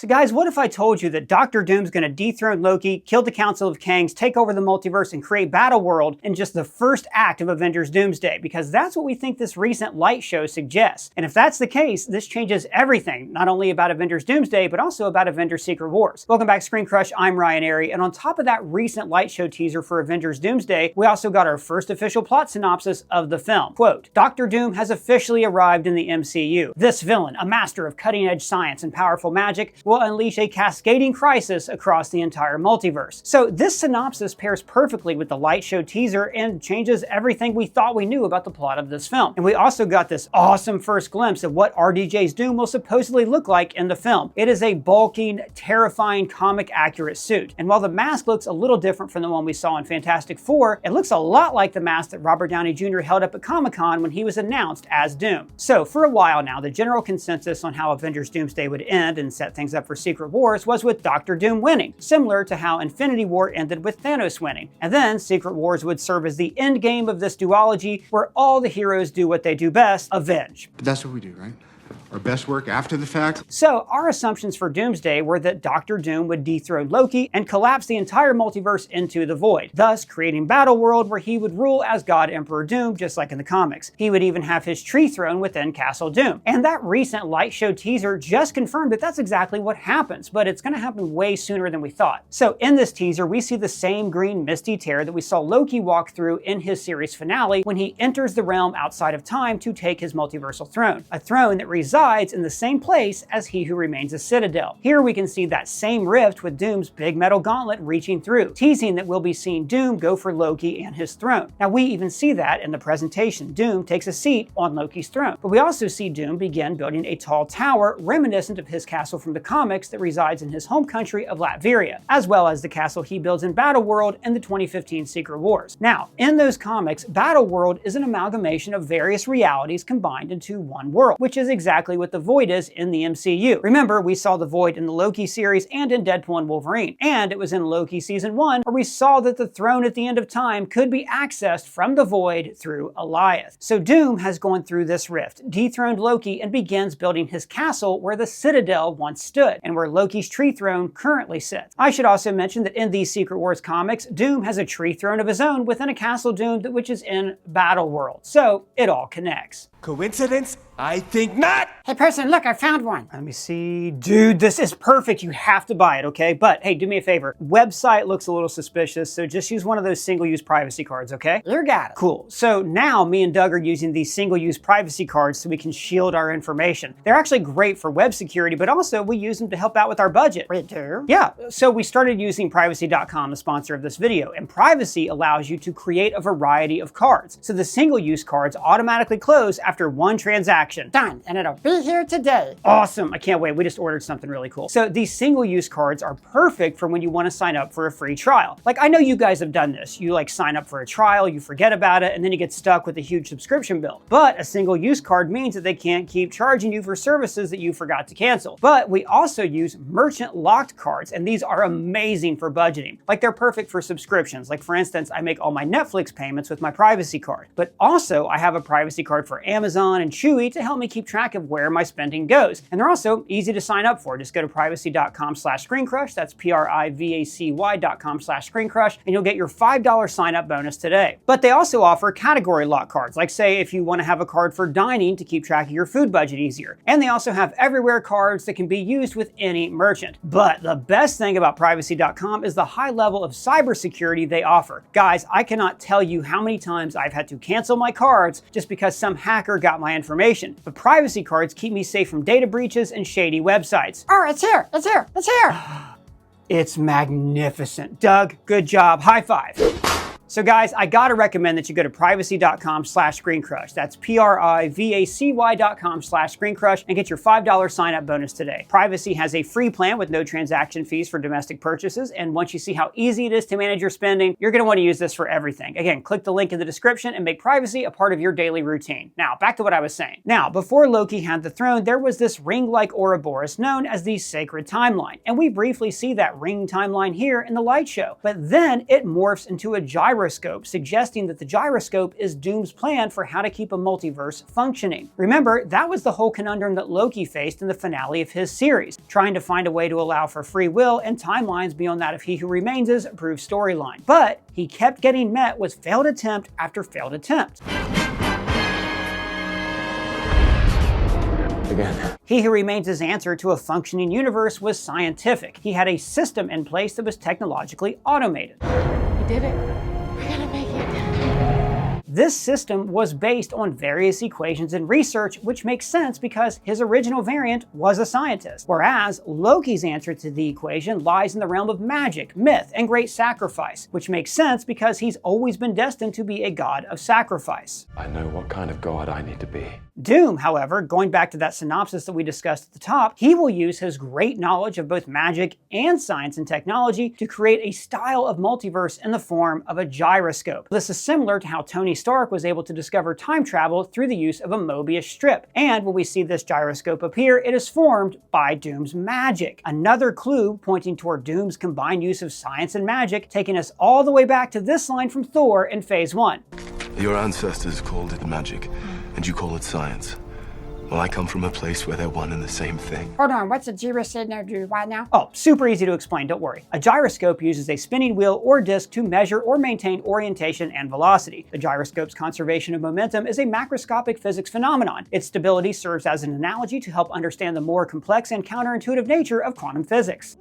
So guys, what if I told you that Doctor Doom's gonna dethrone Loki, kill the Council of Kangs, take over the multiverse, and create Battle World in just the first act of Avengers Doomsday? Because that's what we think this recent light show suggests. And if that's the case, this changes everything, not only about Avengers Doomsday, but also about Avengers Secret Wars. Welcome back, ScreenCrush, I'm Ryan Airy, and on top of that recent light show teaser for Avengers Doomsday, we also got our first official plot synopsis of the film. Quote, Doctor Doom has officially arrived in the MCU. This villain, a master of cutting-edge science and powerful magic, will unleash a cascading crisis across the entire multiverse. So this synopsis pairs perfectly with the light show teaser and changes everything we thought we knew about the plot of this film. And we also got this awesome first glimpse of what RDJ's Doom will supposedly look like in the film. It is a bulking, terrifying, comic-accurate suit. And while the mask looks a little different from the one we saw in Fantastic Four, it looks a lot like the mask that Robert Downey Jr. held up at Comic-Con when he was announced as Doom. So for a while now, the general consensus on how Avengers Doomsday would end and set things up for Secret Wars was with Doctor Doom winning, similar to how Infinity War ended with Thanos winning. And then Secret Wars would serve as the end game of this duology where all the heroes do what they do best, avenge. But that's what we do, right? Our best work after the fact. So our assumptions for Doomsday were that Doctor Doom would dethrone Loki and collapse the entire multiverse into the void, thus creating Battle World where he would rule as God Emperor Doom, just like in the comics. He would even have his tree throne within Castle Doom. And that recent light show teaser just confirmed that that's exactly what happens, but it's going to happen way sooner than we thought. So in this teaser, we see the same green misty tear that we saw Loki walk through in his series finale when he enters the realm outside of time to take his multiversal throne, a throne that resides in the same place as He Who Remains a Citadel. Here we can see that same rift with Doom's big metal gauntlet reaching through, teasing that we'll be seeing Doom go for Loki and his throne. Now we even see that in the presentation. Doom takes a seat on Loki's throne. But we also see Doom begin building a tall tower reminiscent of his castle from the comics that resides in his home country of Latveria, as well as the castle he builds in Battle World in the 2015 Secret Wars. Now, in those comics, Battle World is an amalgamation of various realities combined into one world, which is exactly what the Void is in the MCU. Remember, we saw the Void in the Loki series and in Deadpool and Wolverine, and it was in Loki Season 1 where we saw that the throne at the end of time could be accessed from the Void through Alioth. So Doom has gone through this rift, dethroned Loki, and begins building his castle where the Citadel once stood, and where Loki's tree throne currently sits. I should also mention that in these Secret Wars comics, Doom has a tree throne of his own within a Castle Doom which is in Battle World. So it all connects. Coincidence? I think not! Hey person, look, I found one. Let me see. Dude, this is perfect. You have to buy it, okay? But hey, do me a favor. Website looks a little suspicious, so just use one of those single-use privacy cards, okay? You got it. Cool. So now me and Doug are using these single-use privacy cards so we can shield our information. They're actually great for web security, but also we use them to help out with our budget. We do? Yeah, so we started using Privacy.com, the sponsor of this video, and Privacy allows you to create a variety of cards. So the single-use cards automatically close after one transaction. Done, and it'll be here today. Awesome, I can't wait. We just ordered something really cool. So these single-use cards are perfect for when you want to sign up for a free trial. Like, I know you guys have done this. You like sign up for a trial, you forget about it, and then you get stuck with a huge subscription bill. But a single-use card means that they can't keep charging you for services that you forgot to cancel. But we also use merchant locked cards, and these are amazing for budgeting. Like, they're perfect for subscriptions. Like, for instance, I make all my Netflix payments with my Privacy card. But also, I have a Privacy card for Amazon and Chewy to help me keep track of where my spending goes. And they're also easy to sign up for. Just go to privacy.com/ScreenCrush. That's privacy.com/ScreenCrush, and you'll get your $5 sign up bonus today. But they also offer category lock cards, like say if you want to have a card for dining to keep track of your food budget easier. And they also have everywhere cards that can be used with any merchant. But the best thing about privacy.com is the high level of cybersecurity they offer. Guys, I cannot tell you how many times I've had to cancel my cards just because some hacker got my information. But Privacy cards keep me safe from data breaches and shady websites. Oh, it's here, it's here, it's here. It's magnificent. Doug, good job. High five. So guys, I gotta recommend that you go to privacy.com/ScreenCrush. That's privacy.com/ScreenCrush and get your $5 sign up bonus today. Privacy has a free plan with no transaction fees for domestic purchases. And once you see how easy it is to manage your spending, you're gonna wanna use this for everything. Again, click the link in the description and make Privacy a part of your daily routine. Now, back to what I was saying. Now, before Loki had the throne, there was this ring-like Ouroboros known as the Sacred Timeline. And we briefly see that ring timeline here in the light show. But then it morphs into a gyro gyroscope, suggesting that the gyroscope is Doom's plan for how to keep a multiverse functioning. Remember, that was the whole conundrum that Loki faced in the finale of his series, trying to find a way to allow for free will and timelines beyond that of He Who Remains' approved storyline. But he kept getting met with failed attempt after failed attempt. Again. He Who Remains' answer to a functioning universe was scientific. He had a system in place that was technologically automated. We did it. We're gonna make it. This system was based on various equations and research, which makes sense because his original variant was a scientist. Whereas Loki's answer to the equation lies in the realm of magic, myth, and great sacrifice, which makes sense because he's always been destined to be a god of sacrifice. I know what kind of god I need to be. Doom, however, going back to that synopsis that we discussed at the top, he will use his great knowledge of both magic and science and technology to create a style of multiverse in the form of a gyroscope. This is similar to how Tony Stark was able to discover time travel through the use of a Mobius strip. And when we see this gyroscope appear, it is formed by Doom's magic. Another clue pointing toward Doom's combined use of science and magic, taking us all the way back to this line from Thor in Phase 1. Your ancestors called it magic, and you call it science. Well, I come from a place where they're one and the same thing. Hold on, what's a gyroscope do right now? Oh, super easy to explain, don't worry. A gyroscope uses a spinning wheel or disc to measure or maintain orientation and velocity. The gyroscope's conservation of momentum is a macroscopic physics phenomenon. Its stability serves as an analogy to help understand the more complex and counterintuitive nature of quantum physics.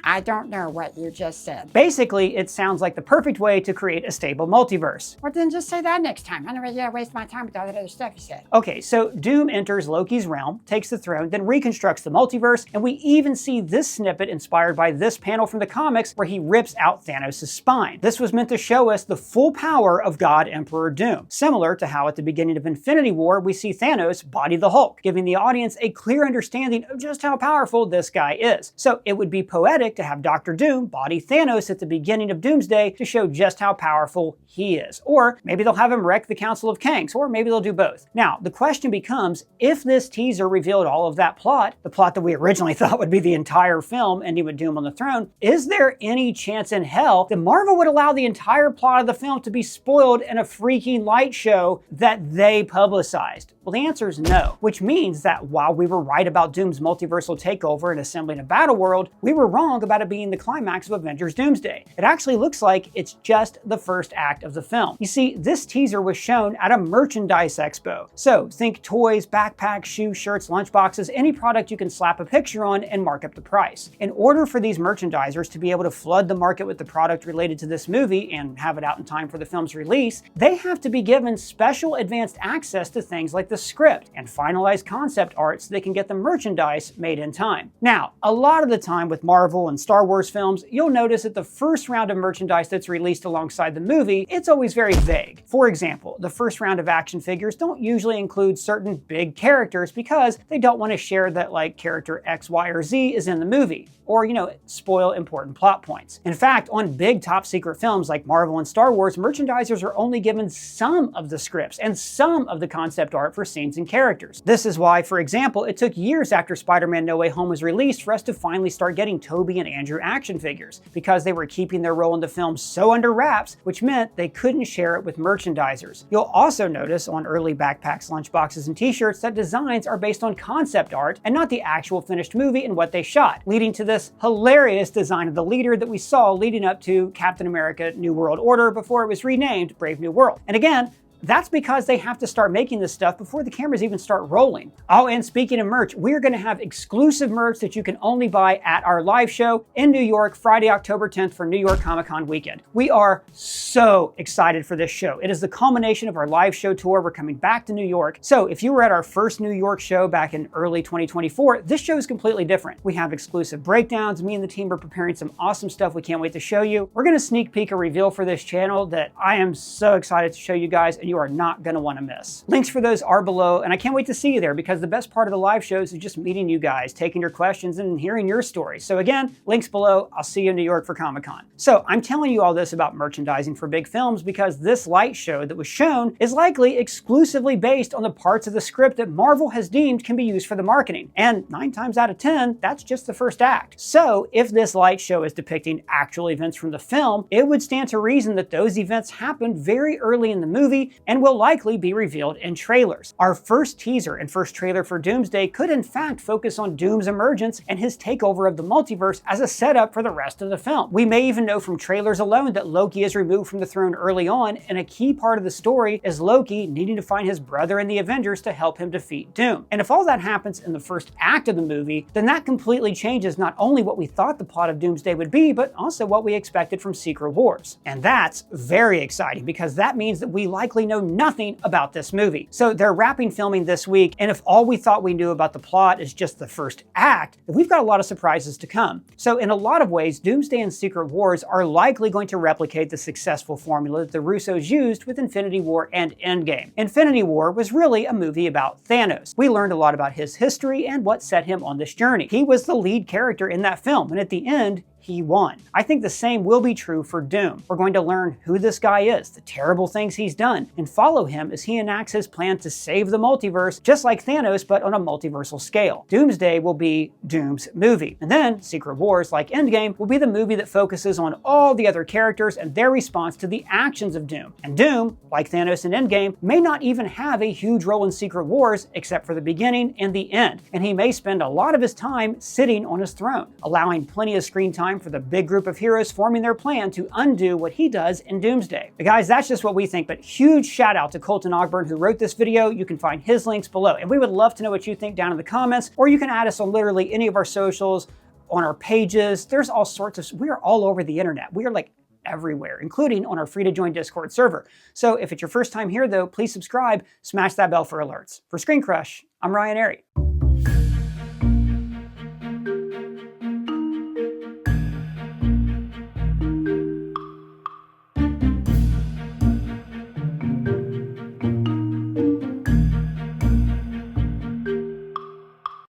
I don't know what you just said. Basically, it sounds like the perfect way to create a stable multiverse. Well, then just say that next time. I don't really waste my time with all that other stuff you said. Okay, so Doom enters Loki's realm, takes the throne, then reconstructs the multiverse, and we even see this snippet inspired by this panel from the comics where he rips out Thanos' spine. This was meant to show us the full power of God Emperor Doom, similar to how at the beginning of Infinity War we see Thanos body the Hulk, giving the audience a clear understanding of just how powerful this guy is. So it would be poetic to have Dr. Doom body Thanos at the beginning of Doomsday to show just how powerful he is. Or maybe they'll have him wreck the Council of Kangs, or maybe they'll do both. Now, the question becomes, if this teaser revealed all of that plot, the plot that we originally thought would be the entire film ending with Doom on the throne, is there any chance in hell that Marvel would allow the entire plot of the film to be spoiled in a freaking light show that they publicized? Well, the answer is no, which means that while we were right about Doom's multiversal takeover and assembling a battle world, we were wrong about it being the climax of Avengers Doomsday. It actually looks like it's just the first act of the film. You see, this teaser was shown at a merchandise expo. So think toys, backpacks, shoes, shirts, lunchboxes, any product you can slap a picture on and mark up the price. In order for these merchandisers to be able to flood the market with the product related to this movie and have it out in time for the film's release, they have to be given special advanced access to things like the script and finalized concept art so they can get the merchandise made in time. Now, a lot of the time with Marvel and Star Wars films, you'll notice that the first round of merchandise that's released alongside the movie, it's always very vague. For example, the first round of action figures don't usually include certain big characters because they don't want to share that like character X, Y, or Z is in the movie, or, spoil important plot points. In fact, on big top secret films like Marvel and Star Wars, merchandisers are only given some of the scripts and some of the concept art for scenes and characters. This is why, for example, it took years after Spider-Man No Way Home was released for us to finally start getting Tobey and Andrew action figures, because they were keeping their role in the film so under wraps, which meant they couldn't share it with merchandisers. You'll also notice on early backpacks, lunchboxes, and t-shirts that designs are based on concept art and not the actual finished movie and what they shot, leading to this hilarious design of the leader that we saw leading up to Captain America New World Order before it was renamed Brave New World. And again, that's because they have to start making this stuff before the cameras even start rolling. Oh, and speaking of merch, we're going to have exclusive merch that you can only buy at our live show in New York, Friday, October 10th for New York Comic Con weekend. We are so excited for this show. It is the culmination of our live show tour. We're coming back to New York. So if you were at our first New York show back in early 2024, this show is completely different. We have exclusive breakdowns. Me and the team are preparing some awesome stuff we can't wait to show you. We're going to sneak peek a reveal for this channel that I am so excited to show you guys, and and you are not going to want to miss. Links for those are below, and I can't wait to see you there because the best part of the live shows is just meeting you guys, taking your questions, and hearing your stories. So again, links below. I'll see you in New York for Comic-Con. So I'm telling you all this about merchandising for big films because this light show that was shown is likely exclusively based on the parts of the script that Marvel has deemed can be used for the marketing. And 9 times out of 10, that's just the first act. So if this light show is depicting actual events from the film, it would stand to reason that those events happened very early in the movie and will likely be revealed in trailers. Our first teaser and first trailer for Doomsday could in fact focus on Doom's emergence and his takeover of the multiverse as a setup for the rest of the film. We may even know from trailers alone that Loki is removed from the throne early on, and a key part of the story is Loki needing to find his brother in the Avengers to help him defeat Doom. And if all that happens in the first act of the movie, then that completely changes not only what we thought the plot of Doomsday would be, but also what we expected from Secret Wars. And that's very exciting because that means that we likely know nothing about this movie. So they're wrapping filming this week, and if all we thought we knew about the plot is just the first act, we've got a lot of surprises to come. So in a lot of ways, Doomsday and Secret Wars are likely going to replicate the successful formula that the Russos used with Infinity War and Endgame. Infinity War was really a movie about Thanos. We learned a lot about his history and what set him on this journey. He was the lead character in that film, and at the end, he won. I think the same will be true for Doom. We're going to learn who this guy is, the terrible things he's done, and follow him as he enacts his plan to save the multiverse, just like Thanos, but on a multiversal scale. Doomsday will be Doom's movie. And then Secret Wars, like Endgame, will be the movie that focuses on all the other characters and their response to the actions of Doom. And Doom, like Thanos in Endgame, may not even have a huge role in Secret Wars except for the beginning and the end. And he may spend a lot of his time sitting on his throne, allowing plenty of screen time for the big group of heroes forming their plan to undo what he does in Doomsday. But guys, that's just what we think, but huge shout out to Colton Ogburn who wrote this video. You can find his links below, and we would love to know what you think down in the comments, or you can add us on literally any of our socials, on our pages. There's all sorts of, we are all over the internet. We are like everywhere, including on our free to join Discord server. So if it's your first time here though, please subscribe, smash that bell for alerts. For ScreenCrush, I'm Ryan Airy.